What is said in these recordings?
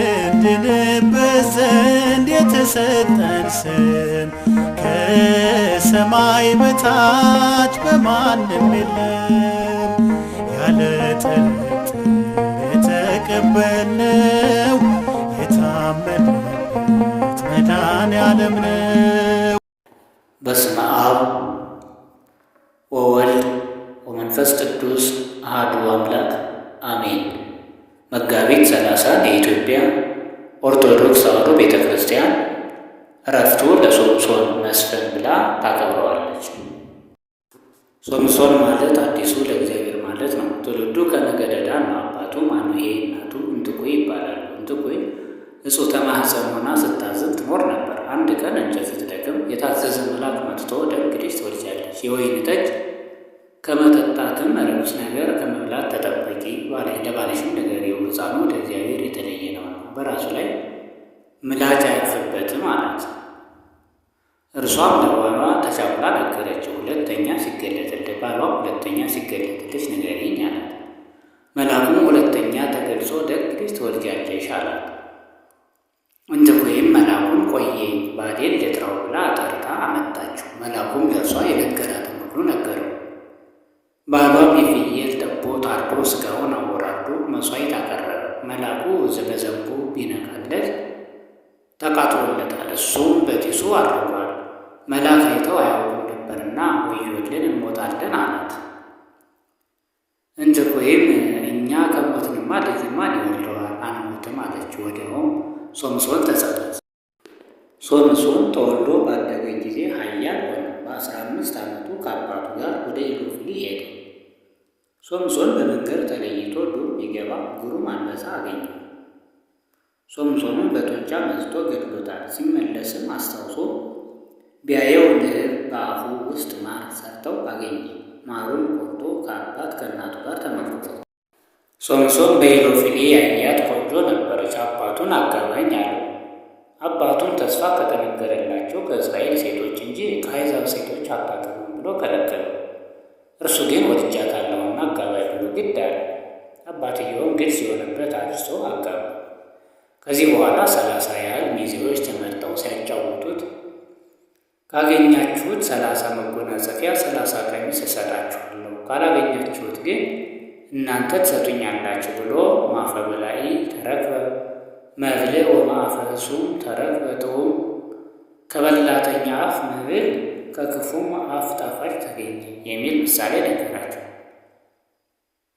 እንድንበት ዘንድ የተሰጠን ስም ከሰማይ በታች በማንም የለም። ያለ ጥርጥር የተቀበልነው የታመንበት መድኃኔዓለም ነው። በስመ አብ ወወልድ ወመንፈስ ቅዱስ አሐዱ አምላክ አሜን። መጋቢት 30 የኢትዮጵያ ኦርቶዶክስ ተዋሕዶ ቤተ ክርስቲያን ዕረፍቱ ለሶምሶን መስፍን ብላ ታከብረዋለች። ሶምሶን ማለት አዲሱ ለእግዚአብሔር ማለት ነው። ትውልዱ ከነገደ ዳን ነው። አባቱ ማኑሄ እናቱ እንትቆይ ይባላሉ። እንትቆይ እጹተ ማኅፀን ሆና ስታዝን ትኖር ነበር። አንድ ቀን እንጨት ስትደክም የታዘዘ መልአክ መጥቶ ደግ ልጅ ትወልጃለች፣ የወይን ጠጅ ከመጠጣትም ርኩስ ነገር ከመብላት ተጠበቂ፣ ለባልሽም ንገሪው፣ ሕፃኑ ለእግዚአብሔር የተለየ ነው፣ በራሱ ላይ ምላጭ አያርፍበትም አላት። እርሷም ለባሏ ተቻኩላ ነገረችው። ሁለተኛ ሲገለጥልሽ ንገሪኝ አላት። መልአኩም ሁለተኛ ተገልጾ ደግ ልጅ ትወልጃለሽ አላት። እንትቆይም መልአኩን ቆየኝ ባዴን ልጥራው ብላ ጠርታ አመጣችው። መልአኩም ለእርሷ የነገራትን ሁሉ ነገረው። ባሏም የፍየል ጠቦት አርዶ ሥጋውን አወራርዶ መሥዋዕት አቀረበ። መልአኩ በዘንጉ ቢነካለት ተቃጥሎለታል፣ እሱም በጢሱ አድርጓል። መልአክ አይተው አያውቁም ነበርና ወዮልን እንሞታለን አላት። እንትቆይም እኛ ከሞትንማ ልጅ ማን ይወልደዋል? አንሞትም አለችው። ወዲያውም ሶምሶን ተጸነሰ። ሶምሶን ተወልዶ ባደገ ጊዜ ኃያል ሆነ። በ15 ዓመቱ ከአባቱ ጋር ወደ ኢሎፍሊ ሄደ። ሶምሶን በመንገድ ተለይቶ ዱር ቢገባ ግሩም አንበሳ አገኘ። ሶምሶንም በጡንቻ መትቶ ገድሎታል። ሲመለስም አስታውሶ ቢያየው ንብ በአፉ ውስጥ ማር ሰርተው አገኘ። ማሩን ቆርጦ ከአባት ከእናቱ ጋር ተመልክቶ ሶምሶን በኢሎፍሊ ያያት ቆንጆ ነበረች። አባቱን አጋባኝ አለው። አባቱን ተስፋ ከተነገረላቸው ከእስራኤል ሴቶች እንጂ ከአሕዛብ ሴቶች አታገባም ብሎ ከለከለው። እርሱ ግን ወድጃታለሁና አጋባኝ ብሎ ግድ አለ። አባትየውም ግልጽ የሆነበት አድርሶ አጋባ። ከዚህ በኋላ 30 ያህል ሚዜዎች ተመርጠው ሲያጫውቱት ካገኛችሁት 30 መጎናጸፊያ 30 ቀሚስ እሰጣችኋለሁ፣ ካላገኛችሁት ግን እናንተ ትሰጡኛላችሁ ብሎ ማፈ በላይ ተረክበ መብልዕ ወማእፈሱም ተረክበ ጥዑም፣ ከበላተኛ አፍ መብል ከክፉም አፍ ጣፋጭ ተገኘ የሚል ምሳሌ ነገራቸው።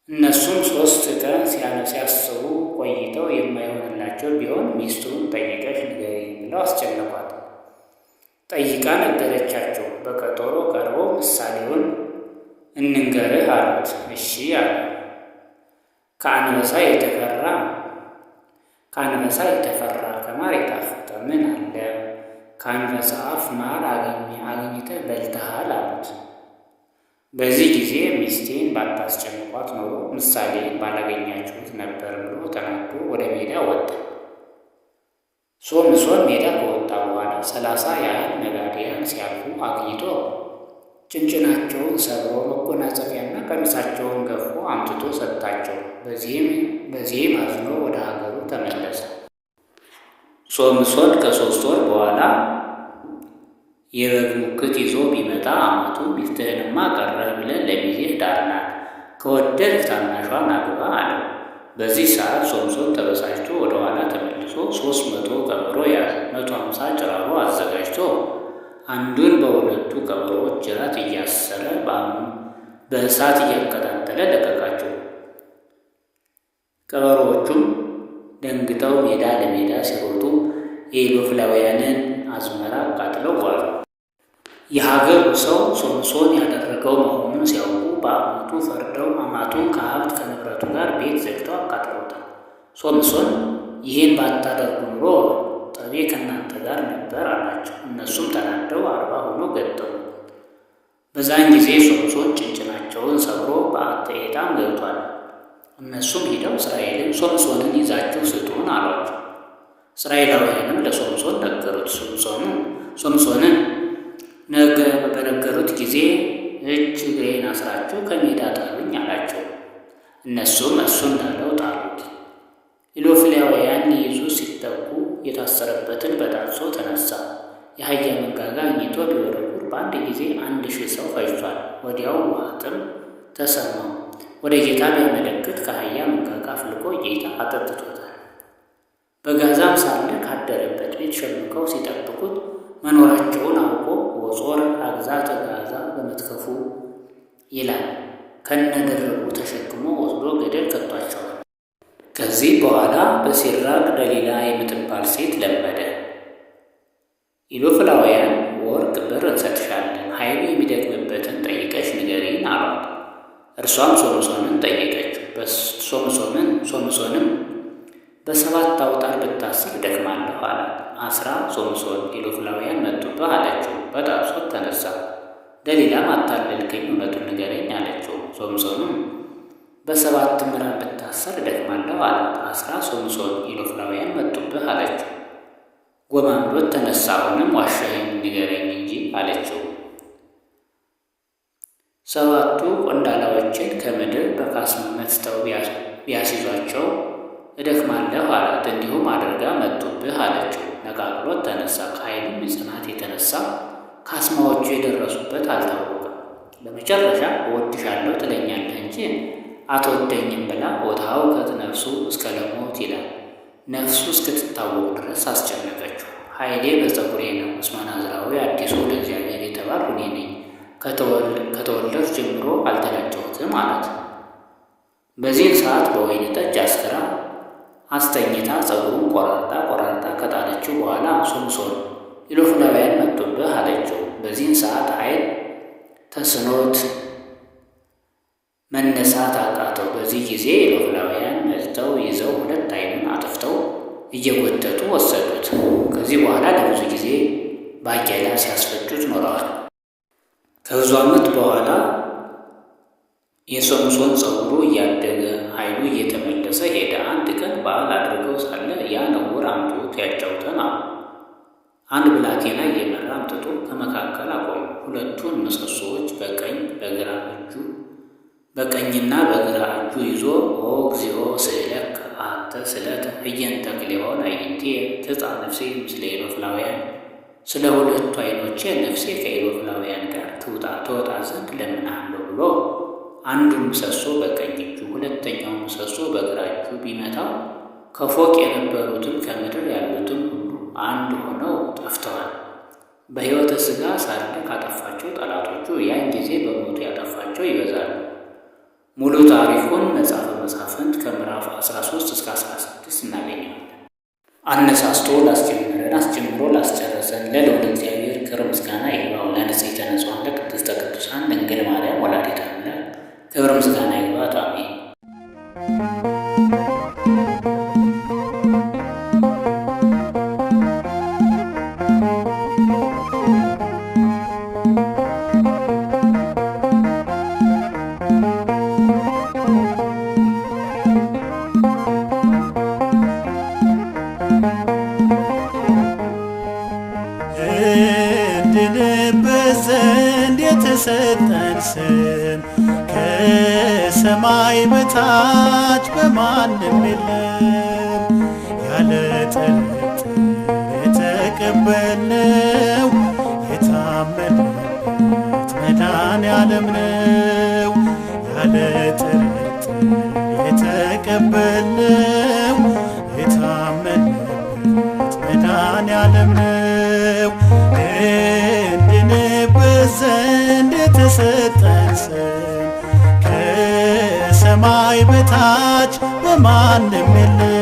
እነሱም 3 ቀን ሲያስቡ ቆይተው የማይሆንላቸው ቢሆን ሚስቱን ጠይቀሽ ንገሪኝ ብለው አስጨነቋት። ጠይቃ ነገረቻቸው። በቀጠሮ ቀርበው ምሳሌውን እንንገርህ አሉት። እሺ አለ። ከአንበሳ የተፈራ ከማር የጣፈጠ ምን አለ? ከአንበሳ አፍ ማር አግኝተህ በልተሃል አሉት። በዚህ ጊዜ ሚስቴን ባታስጨንቋት ኖሮ ምሳሌን ባላገኛችሁት ነበር ብሎ ተናዶ ወደ ሜዳ ወጣ። ሶምሶን ሜዳ ከወጣ በኋላ 30 ያህል ነጋዴያን ሲያልፉ አግኝቶ ጭንጭናቸውን ሰብሮ መጎናጸፊያና ቀሚሳቸውን ገፎ አምጥቶ ሰጣቸው። በዚህም አዝኖ ወደ ሀገሩ ተመለሰ። ሶምሶን ከ3 ወር በኋላ የበግ ሙክት ይዞ ቢመጣ አማቱ ሚስትህንማ ቀረህ ብለን ለሚዜህ ዳርናት፣ ከወደድህ ታናሿን አግባ አለው። በዚህ ሰዓት ሶምሶን ተበሳጭቶ ወደ ኋላ ተመልሶ 300 ቀበሮ ያዘ። 150 ጭራሮ አዘጋጅቶ አንዱን በሁለቱ ቀበሮዎች ጅራት እያሰረ በእሳት እያቀጣጠለ ለቀቃቸው። ቀበሮዎቹም ደንግጠው ሜዳ ለሜዳ ሲሮጡ የኢሎፍላውያንን አዝመራ አቃጥለው ዋሉ። የሀገሩ ሰው ሶምሶን ያደረገው መሆኑን ሲያውቁ በአማቱ ፈርደው አማቱን ከሀብት ከንብረቱ ጋር ቤት ዘግተው አቃጥለውታል። ሶምሶን ይህን ባታደርጉ ኑሮ ጠቤ ከእናንተ ጋር ነበር አላቸው። እነሱም ተናደው 40 ሆኖ ገጠሙ። በዛን ጊዜ ሶምሶን ጭንጭናቸውን ሰብሮ በአተ ኤታም ገብቷል። እነሱም ሂደው እስራኤልን ሶምሶንን ይዛችሁ ስጡን አሏቸው። እስራኤላውያንም ለሶምሶን ነገሩት። ሶምሶንን በነገሩት ጊዜ እጅ እግሬን አስራችሁ ከሜዳ ጣሉኝ አላቸው። እነሱም እሱ እንዳለው ጣሉት። ኢሎፍላውያን ሊይዙ ሲጠጉ የታሰረበትን በጣጥሶ ተነሳ። የአህያ መንጋጋ አግኝቶ ቢወረውር በአንድ ጊዜ 1000 ሰው ፈጅቷል። ወዲያው ውሃ ጥም ተሰማው። ወደ ጌታ ቢያመለክት ከአህያ መንጋጋ አፍልቆ ጌታ አጠጥቶታል። በጋዛም ሳለ ካደረበት ቤት ሸምቀው ሲጠብቁት መኖራቸውን አውቆ ወጾር አግዛተ ጋዛ በመትከፉ ይላል ከነደረቡ ተሸክሞ ወስዶ ገደል ከቷቸዋል። ከዚህ በኋላ በሲራቅ ደሊላ የምትባል ሴት ለመደ። ኢሎፍላውያን ወርቅ ብር እንሰጥሻለን፣ ኃይሉ የሚደክምበትን ጠይቀሽ ንገሪን አሏት። እርሷም ሶምሶንን ጠየቀችው። ሶምሶንም በ7 አውታር ብታስር እደክማለሁ አላት። አስራ ሶምሶን ኢሎፍላውያን መጡብህ አለችው። በጣጥሶት ተነሳ። ደሊላም አታለልከኝ፣ እውነቱን ንገረኝ አለችው። ሶምሶንም በ7 ምዕራፍ ብታሰር እደክማለሁ አላት። 10 ሶምሶን ኢሎፍላውያን መጡብህ አለችው። ጎማምዶት ተነሳ። አሁንም ዋሻዬን ንገረኝ እንጂ አለችው። 7 ቆንዳላዎችን ከምድር በካስማ መትተው ቢያስይዟቸው እደክማለሁ አላት። እንዲሁም አድርጋ መጡብህ አለችው። ነቃቅሎት ተነሳ። ከኃይሉም ጽናት የተነሳ ካስማዎቹ የደረሱበት አልታወቀም። በመጨረሻ እወድሻለሁ ትለኛለህ እንጂ አትወደኝም ብላ ወትሃውከት ነፍሱ እስከ ለሞት ይላል። ነፍሱ እስክትታወቅ ድረስ አስጨነቀችው። ኃይሌ በፀጉሬ ነው፣ እስመ ናዝራዊ አዲሱ ለእግዚአብሔር የተባልሁ እኔ ነኝ። ከተወለድሁ ጀምሮ አልተላጨሁትም አላት። በዚህን ሰዓት በወይን ጠጅ አስክራ አስተኝታ ፀጉሩን ቆራርጣ ከጣለችው በኋላ ሶምሶን ኢሎፍላውያን መጡብህ አለችው። በዚህን ሰዓት ኃይል ተስኖት መነሳት አቃተው። በዚህ ጊዜ ኢሎፍላውያን መጥተው ይዘው 2 ዓይኑን አጥፍተው እየጎተቱ ወሰዱት። ከዚህ በኋላ ለብዙ ጊዜ ባቄላ ሲያስፈጩት ኖረዋል። ከብዙ ዓመት በኋላ የሶምሶን ፀጉሩ እያደገ ኃይሉ እየተመለሰ ሄደ። አንድ ቀን በዓል አድርገው ሳለ ያ ነውር አምጥቶት ያጫውተን አሉ። አንድ ብላቴና እየመራ አምጥቶ ከመካከል አቆሙ። 2ቱን ምሰሶዎች በቀኝና በግራ እጁ ይዞ ኦ እግዚኦ ስእለከ አንተ ስእለተ እየንተ ክልኤሆን አዕይንቴ ትጻ ነፍሴ ምስለ ኢሎፍላውያን፣ ስለ 2ቱ ዓይኖቼ ነፍሴ ከኢሎፍላውያን ጋር ትወጣ ዘንድ እለምንሃለሁ ብሎ አንዱን ምሰሶ በቀኝ እጁ 2ኛው ምሰሶ በግራ እጁ ቢመታው ከፎቅ የነበሩትም ከምድር ያሉትም ሁሉ አንድ ሆነው ጠፍተዋል። በሕይወተ ሥጋ ሳለ ካጠፋቸው ጠላቶቹ ያን ጊዜ በሞቱ ያጠፋቸው ይበዛሉ። ሙሉ ታሪኩን መጽሐፈ መሳፍንት ከምዕራፍ 13 እስከ 16 እናገኘዋለን። አነሳስቶ ላስጀምረን አስጀምሮ ላስጨረሰን ለልዑል እግዚአብሔር ክብር ምስጋና ይግባው። ለንጽሕተ ንጹሐን ለቅድስተ ቅዱሳን ድንግል ማርያም ወላዲተ አምላክ ክብር ምስጋና ይግባት። አሜን። እንድንበት ዘንድ የተሰጠን ስም ከሰማይ በታች በማንም የለም። ያለ ጥርጥር የተቀበልነው የታመንበት መድኃኔዓለም ነው። ያለ ጥርጥር የተቀበልነው የታመንበት መድኃኔዓለም ነው። እንድንበት ዘንድ የተሰጠን ስም ከሰማይ በታች በማንም የለም።